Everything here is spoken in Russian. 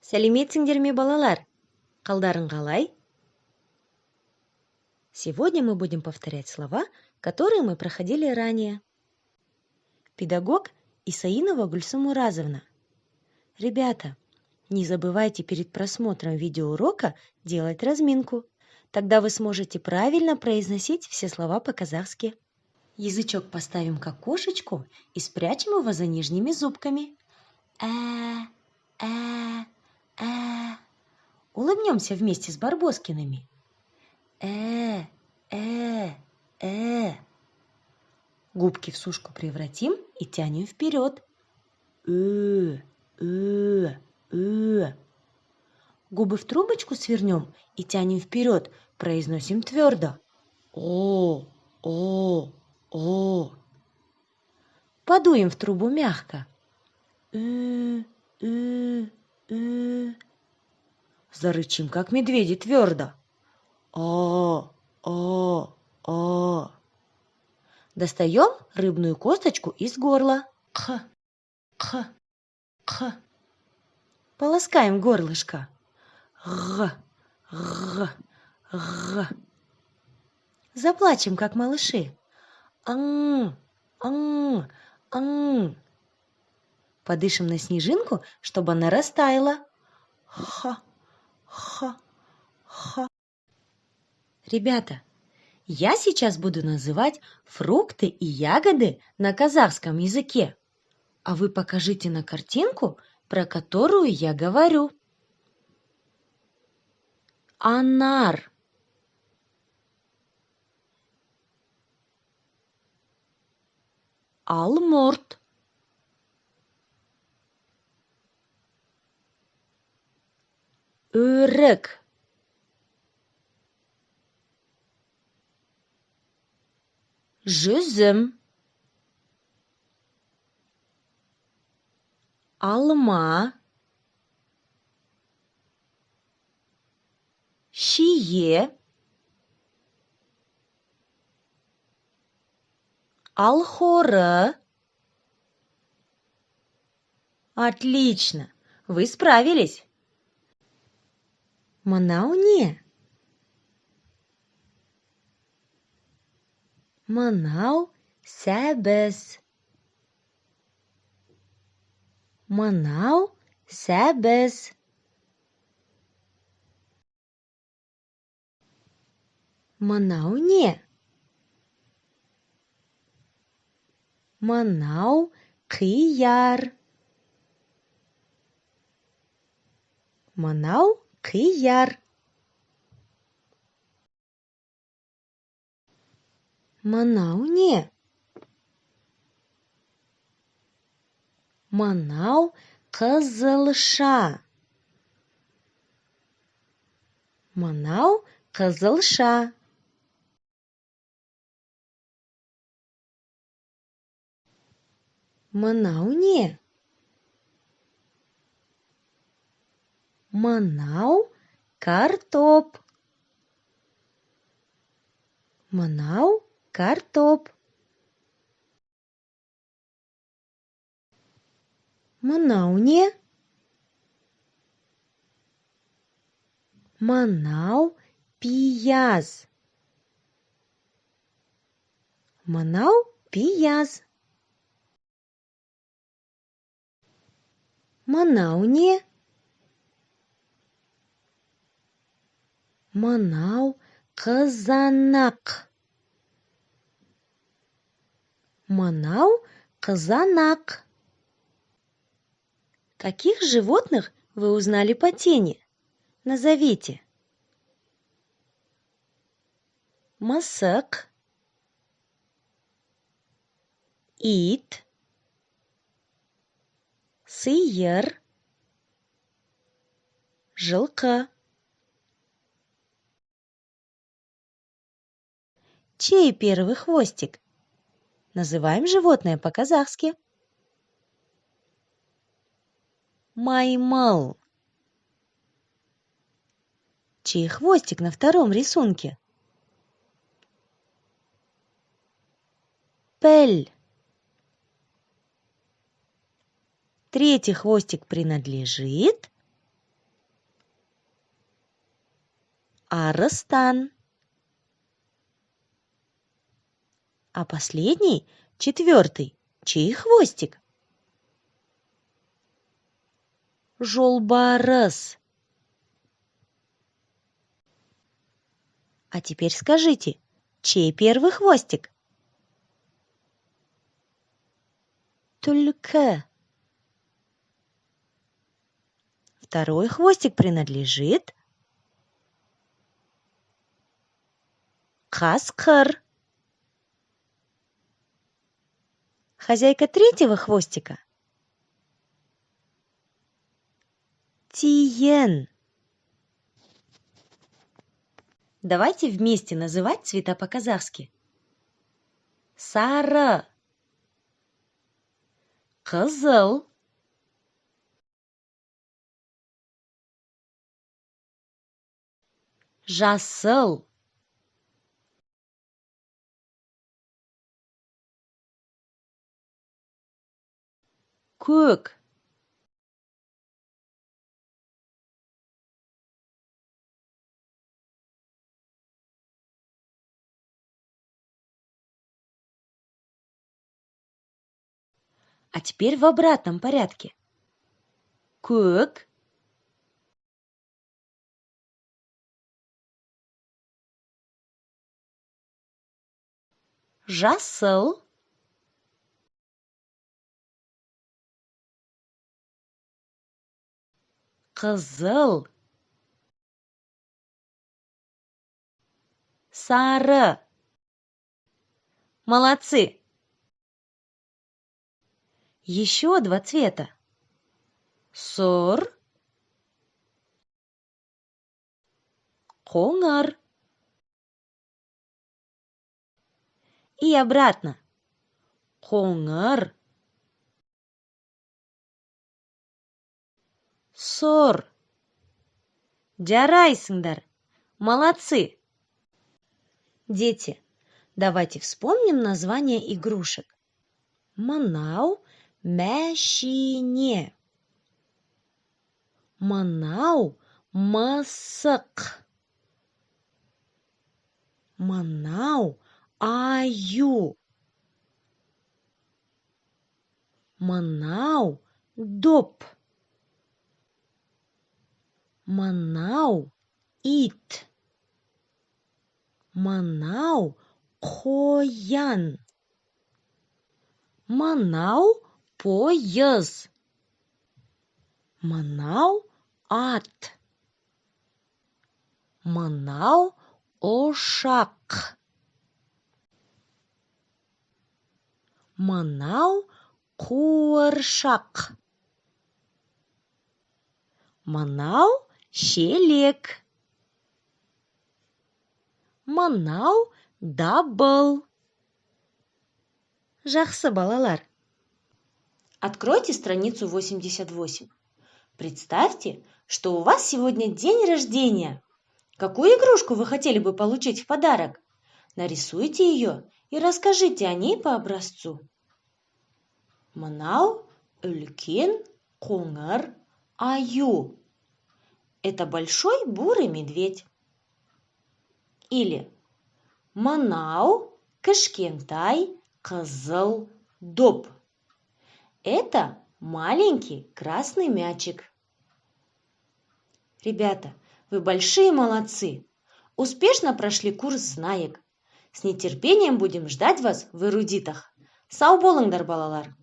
Сәлеметсіңдер ме, балалар? Қалдарың қалай? Сегодня мы будем повторять слова, которые мы проходили ранее. Педагог Исаинова Гульсум Уразовна. Ребята, не забывайте перед просмотром видеоурока делать разминку. Тогда вы сможете правильно произносить все слова по-казахски. Язычок поставим к окошечку и спрячем его за нижними зубками. Улыбнемся вместе с Барбоскиными. Губки в сушку превратим и тянем вперед. Губы в трубочку свернем и тянем вперед. Произносим твердо. О. Подуем в трубу мягко. Зарычим, как медведи, твердо. Достаем рыбную косточку из горла. Полоскаем горлышко. Заплачем, как малыши. Подышим на снежинку, чтобы она растаяла. Ребята, я сейчас буду называть фрукты и ягоды на казахском языке, а вы покажите на картинку, про которую я говорю. Анар. Алмурт. Өрік. Жүзім. Алма. Шие. Алхоры. Отлично! Вы справились. Мынау не? Мынау сәбіз. Мынау сәбіз. Мынау не? Мынау қияр. Мынау қияр. Мынау не? Мынау қызылша. Мынау қызылша. Мынау не? Мынау картоп. Мынау картоп. Мынау не? Мынау пияз. Мынау пияз. Мынау не? Мынау қызанақ. Мынау қызанақ. Каких животных вы узнали по тени? Назовите. Мысық. Ит. Сиыр. Жылқы. Чей первый хвостик? Называем животное по-казахски. Маймыл. Чей хвостик на втором рисунке? Пель. Третий хвостик принадлежит арыстан. А последний, четвертый, чей хвостик? Жолбарыс. А теперь скажите, чей первый хвостик? Түлкі. Второй хвостик принадлежит қасқыр. Хозяйка третьего хвостика тиен. Давайте вместе называть цвета по-казахски. Сары, қызыл, жасыл, көк, а теперь в обратном порядке. Көк, жасыл, қызыл, сары. Молодцы! Еще два цвета. Сұр, қоңыр. И обратно. Қоңыр, сұр. Жарайсыңдар. Молодцы! Дети, давайте вспомним название игрушек. Мынау мәшине. Мынау мысық. Мынау аю. Мынау доп. Мынау ит. Мынау қоян. Мынау пойыз. Мынау ат. Мынау ошақ. Мынау қуыршақ. Мынау шелек. Мынау дабыл. Жақсы, балалар. Откройте страницу 88. Представьте, что у вас сегодня день рождения. Какую игрушку вы хотели бы получить в подарок? Нарисуйте ее и расскажите о ней по образцу. Мынау үлкен қоңыр аю. Это большой бурый медведь. Или мынау кішкентай қызыл доп. Это маленький красный мячик. Ребята, вы большие молодцы. Успешно прошли курс знаек. С нетерпением будем ждать вас в эрудитах. Сау болыңдар, балалар.